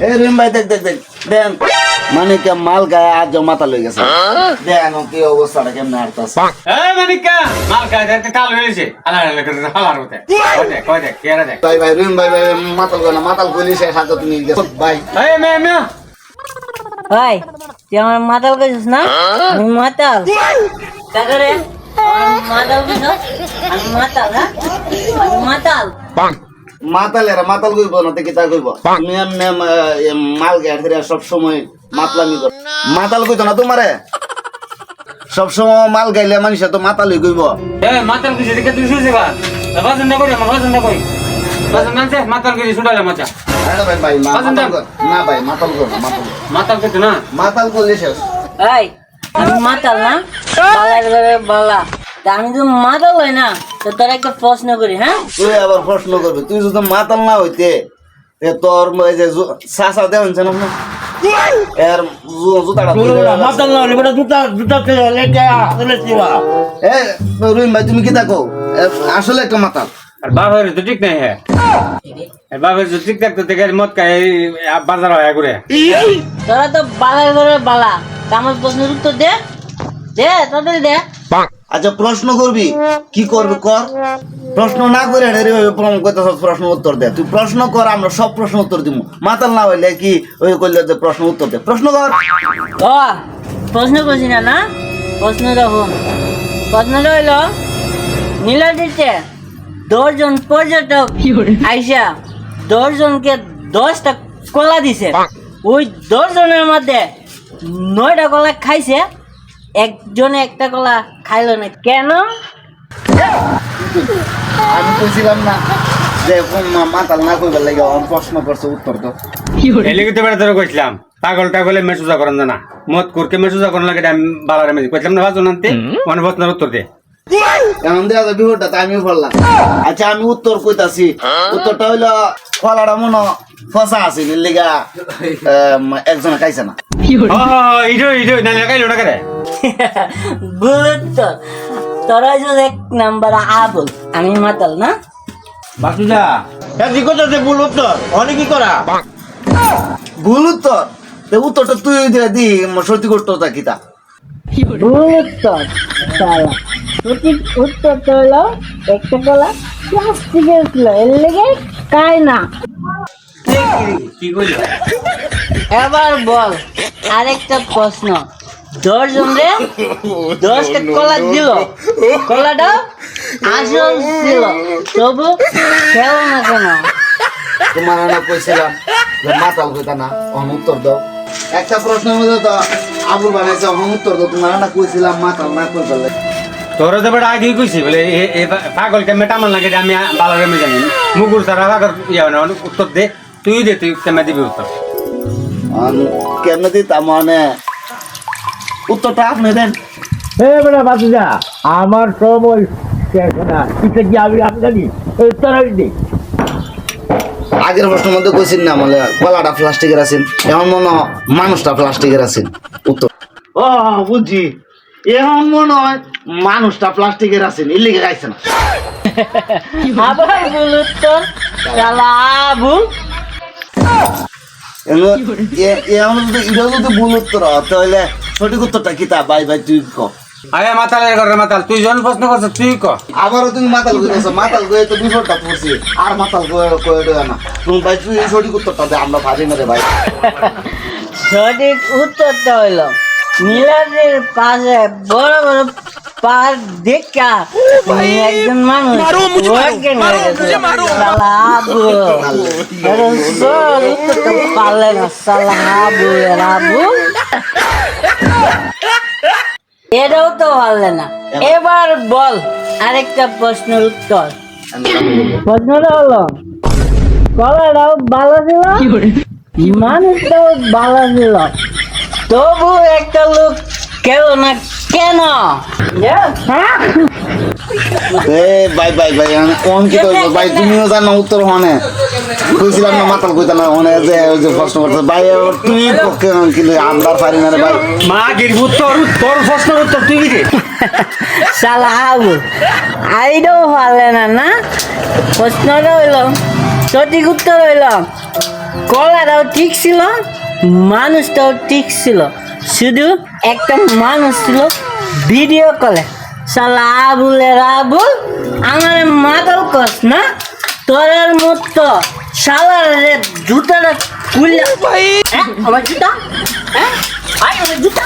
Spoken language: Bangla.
এই রহিম ভাই দেখ দেখ দেখ দেন মানে কে মাল গায়ে আজ মাথা লই গেছে দেন কি অবস্থাটা কেমন হারতাছে এই মানিকা মাল খায় দেখতে কাল হয়েছে হালার হতে কয় দেখ কেরা দেখ ভাই ভাই রহিম ভাই ভাই মাতাল কইলি সে সাথে তুমি গেছো ভাই এই মে ভাই তুই আমার মাতাল কইছিস না আমি মাতাল কাকা রে মাতাল কইছিস আমি মাতাল না আমি মাতাল মাতাল কইব না কি তা কইব তুমি এমনে মাল গায়ে ধরে সব সময় মাতলামি কর মাতাল কইতো না তোমারে সব সময় মাল গাইলে মানুষ তো মাতালই কইব এই মাতাল কিছু দেখে তুই শুয়ে যা বাজন না করি আমার বাজন না কই বাজন না মাতাল কিছু শুনালে মাচা আরে ভাই ভাই মাতাল কর না ভাই মাতাল কর মাতাল কিছু না মাতাল করলে শেষ এই আমি মাতাল না বালার ঘরে বালা তা আমি তো মাতাল হই না তো তোর একটা প্রশ্ন করি হ্যাঁ তুই আবার প্রশ্ন করবি তুই যদি মাতাল না হইতে তোর এই যে চাচা দেওয়া হচ্ছে না এর জুতাটা মাতাল না হলে জুতা এ রহিম ভাই তুমি কি দেখো আসলে একটা মাতাল আর বাবার তো ঠিক নাই হ্যাঁ বাবার তো ঠিক থাকতো থেকে মত খায় বাজার হয় করে তোরা তো বালার ঘরে বালা তা আমার প্রশ্নের উত্তর দে দে তাড়াতাড়ি দে আচ্ছা প্রশ্ন করবি কি করবি কর প্রশ্ন না করে প্রশ্ন উত্তর দে তুই প্রশ্ন কর আমরা সব প্রশ্ন উত্তর দিব মাতাল না হইলে কি ওই করলে যে প্রশ্ন উত্তর দে প্রশ্ন কর ও প্রশ্ন করছি না না প্রশ্ন দেখুন প্রশ্নটা হইল নীলাদ্রিতে 10 জন পর্যটক আইসা 10 জনকে 10টা কলা দিছে ওই 10 জনের মধ্যে 9টা কলা খাইছে একজনে একটা কলা খাইলো না কেন আমি কইছিলাম না যে মাতাল না কইবার লাগে প্রশ্ন করছে উত্তর তো এলিগিতে বেড়া ধরে কইছিলাম পাগলটা বলে মেসুজা করেন না মত করকে মেসুজা করেন লাগে আমি বালারে মেসি কইছিলাম না বাজন আনতে মানে প্রশ্নের উত্তর দে এমন দেওয়া যাবে বিহরটা তাই আমি বললাম আচ্ছা আমি উত্তর কইতাছি উত্তরটা হইলো কলাটা মনে ফসা আছে লিগা একজনে খাইছে না ইডো না লাগাইলো না করে গুরুত্ব তোরা যদি 1 নাম্বার আবুল আমি মাতাল না বাসুদা কি করতেছে ভুল উত্তর অনেক কি করা ভুল উত্তর উত্তরটা তুই দিয়ে দি সত্যি উত্তরটা কিতা গুরুত্ব সালা সঠিক উত্তরটা হলো একটা কলা প্লাস্টিকের ছিল এর লেগে খায় না কি কইলো এবার বল আরেকটা প্রশ্ন 10 জন রে 10টা কলা দিল কলাটা আসল ছিল তবু খেলো না কেন তোমার না কইছিলাম যে মাতাল কইতা না উত্তর দাও একটা প্রশ্নের মধ্যে তো আবুল বানাইছে উত্তর দাও তোমার না কইছিলাম মাতাল না কইবার লাগে তোর তো বেটা আগে কইছি বলে পাগলকে মেটামান লাগে আমি বালারে মে জানি মুগুর সারা পাগল ইয়া না উত্তর দে তুই দে তুই কেমন দিবি উত্তর কেন দিতা মানে উত্তরটা আপনি দেন বেটা বাসুদা আমার সময় শেষ না পিছে কি আমি জানি উত্তর আমি দিই আগের প্রশ্নের মধ্যে কইছেন না মানে কলাটা প্লাস্টিকের আছেন এমন মনে হয় মানুষটা প্লাস্টিকের আছেন উত্তর ও বুঝছি এমন মনে হয় মানুষটা প্লাস্টিকের আছেন এর লিগে খাইছে না আবার ভুল উত্তর শালা আবুল এমন যদি এটা যদি ভুল উত্তর হয় তাহলে সঠিক উত্তরটা কি তা ভাই ভাই তুই ক আরে মাতালের ঘরে মাতাল তুই জন প্রশ্ন করছ তুই ক আবারও তুমি মাতাল কইতেছো মাতাল কয়ে তো বিপদটা পড়ছি আর মাতাল কয়ে দেয় না তুমি ভাই তুই সঠিক উত্তরটা দে আমরা ভাবি না রে ভাই সঠিক উত্তরটা হইলো নীলাদ্রির পাশে বড় বড় পাহাড় দেখা একজন মানুষ অজ্ঞান হয়ে গেছে শালা আবুল উত্তরটা পারলে না শালা আবুল এটাও তো পারলে না এবার বল আরেকটা প্রশ্নের উত্তর প্রশ্নটা হলো কলাটাও ভালো ছিল মানুষটাও ভালো ছিল তবু একটা লোক কেন না কেন ভাই ভাই ভাই কোন কি কইছো ভাই তুমিও জানো উত্তর হনে কইছিলাম না মাতাল কইতা না হনে যে ওই যে প্রশ্ন করতে ভাই তুই পক্ষে কিন্তু আমরা পারি না রে ভাই মা গির উত্তর তোর প্রশ্নের উত্তর তুই দে শালা আবুল আইডও পারলে না না প্রশ্নটা হইল সঠিক উত্তর হইল কলাটাও ঠিক ছিল, মানুষটাও ঠিক ছিল, শুধু একটা মানুষ ছিল ভিডিও কলে। শালা আবুলের আবুল আমার মাতাল কস না, তোর মতো শালার জুতাটা খুললে আমার জুতা, হ্যাঁ আমার জুতা।